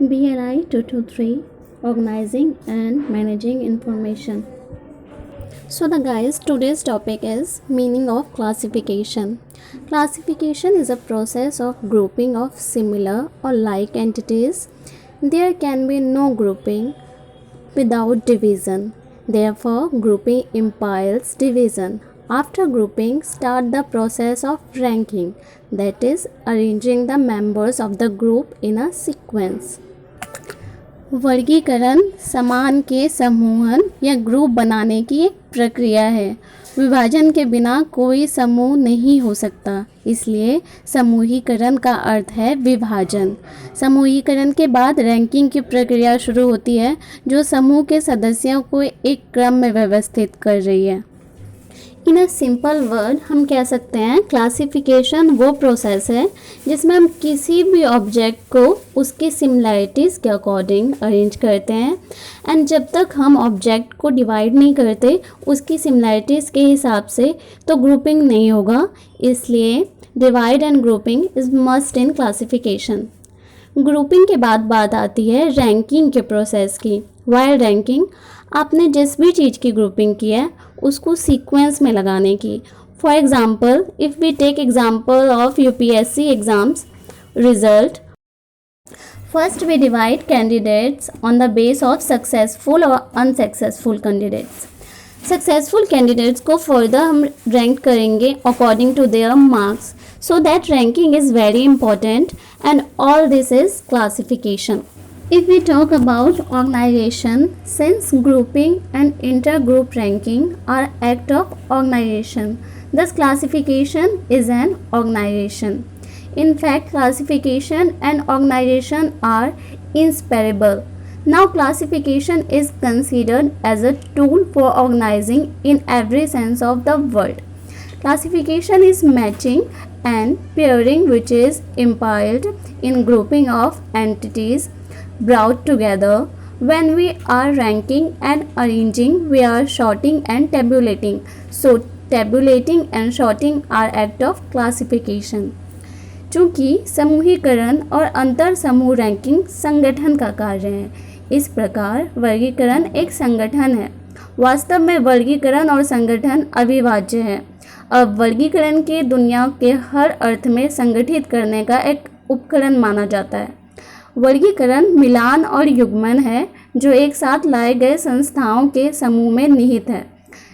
BLI 223 Organizing and Managing Information. So the guys, today's topic is meaning of classification. Classification is a process of grouping of similar or like entities. There can be no grouping without division. Therefore, grouping implies division. After grouping, start the process of ranking, that is, arranging the members of the group in a sequence. वर्गीकरण समान के समूहन या group बनाने की एक प्रक्रिया है। विभाजन के बिना कोई समूह नहीं हो सकता, इसलिए समूहीकरण का अर्थ है विभाजन। समूहीकरण के बाद रैंकिंग की प्रक्रिया शुरू होती है, जो समूह के सदस्यों को एक क्रम में व्यवस्थित कर रही है। इन अ सिंपल वर्ड हम कह सकते हैं क्लासिफिकेशन वो प्रोसेस है जिसमें हम किसी भी ऑब्जेक्ट को उसकी सिमिलैरिटीज़ के अकॉर्डिंग अरेंज करते हैं, एंड जब तक हम ऑब्जेक्ट को डिवाइड नहीं करते उसकी सिमिलैरिटीज़ के हिसाब से तो ग्रुपिंग नहीं होगा। इसलिए divide and grouping is must in classification. Grouping के बाद बात आती है रैंकिंग के प्रोसेस की। वाइल रैंकिंग, आपने जिस भी चीज़ की ग्रुपिंग की है उसको सीक्वेंस में लगाने की। For example, if we take example of UPSC exams result, first we divide candidates on the base of successful और अनसक्सेसफुल कैंडिडेट्स। सक्सेसफुल कैंडिडेट्स को फर्दर हम रैंक करेंगे according to their marks, so that ranking is very important, and all this is classification. If we talk about organization, since grouping and intergroup ranking are act of organization, thus classification is an organization. In fact, classification and organization are inseparable. Now classification is considered as a tool for organizing in every sense of the word. Classification is matching and pairing, which is implied in grouping of entities brought together. When we are ranking and arranging, we are sorting and tabulating. So tabulating and sorting are act of classification. चूँकि समूहीकरण और अंतर समूह ranking संगठन का कार्य है, इस प्रकार वर्गीकरण एक संगठन है। वास्तव में वर्गीकरण और संगठन अविभाज्य है। अब वर्गीकरण के दुनिया के हर अर्थ में संगठित करने का एक उपकरण माना जाता है। वर्गीकरण मिलान और युग्मन है जो एक साथ लाए गए संस्थाओं के समूह में निहित है।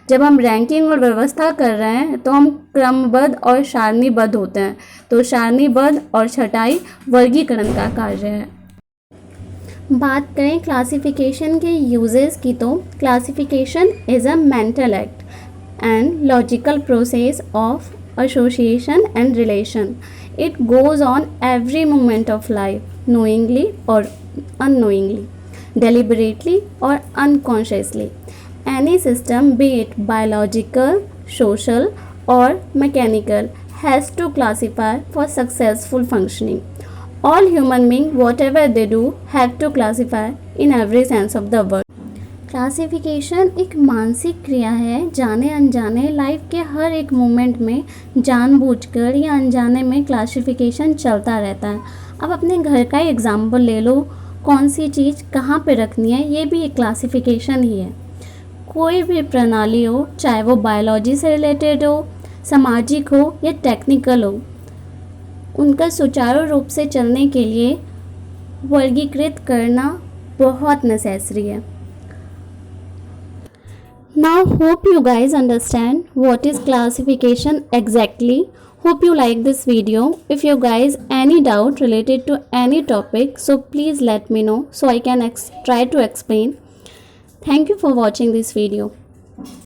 जब हम रैंकिंग और व्यवस्था कर रहे हैं तो हम क्रमबद्ध और सारणीबद्ध होते हैं, तो सारणीबद्ध और छटाई वर्गीकरण का कार्य है। बात करें क्लासिफिकेशन के यूजेस की, तो classification is a mental act and logical process of association and relation. It goes on every moment of life, knowingly or unknowingly, deliberately or unconsciously. Any system, be it biological, social or mechanical, has to classify for successful functioning. All human beings, whatever they do, have to classify in every sense of the word. Classification एक मानसिक क्रिया है, जाने अनजाने life के हर एक moment में जानबूझकर या अनजाने में क्लासिफिकेशन चलता रहता है। अब अपने घर का ही एग्जाम्पल ले लो, कौन सी चीज़ कहाँ पे रखनी है, ये भी एक क्लासिफिकेशन ही है। कोई भी प्रणाली हो, चाहे वो बायोलॉजी से रिलेटेड हो, सामाजिक हो या टेक्निकल हो, उनका सुचारू रूप से चलने के लिए वर्गीकृत करना बहुत नेसेसरी है। Now hope you guys understand what is classification exactly. Hope you like this video. If you guys any doubt related to any topic, so please let me know so I can try to explain. Thank you for watching this video.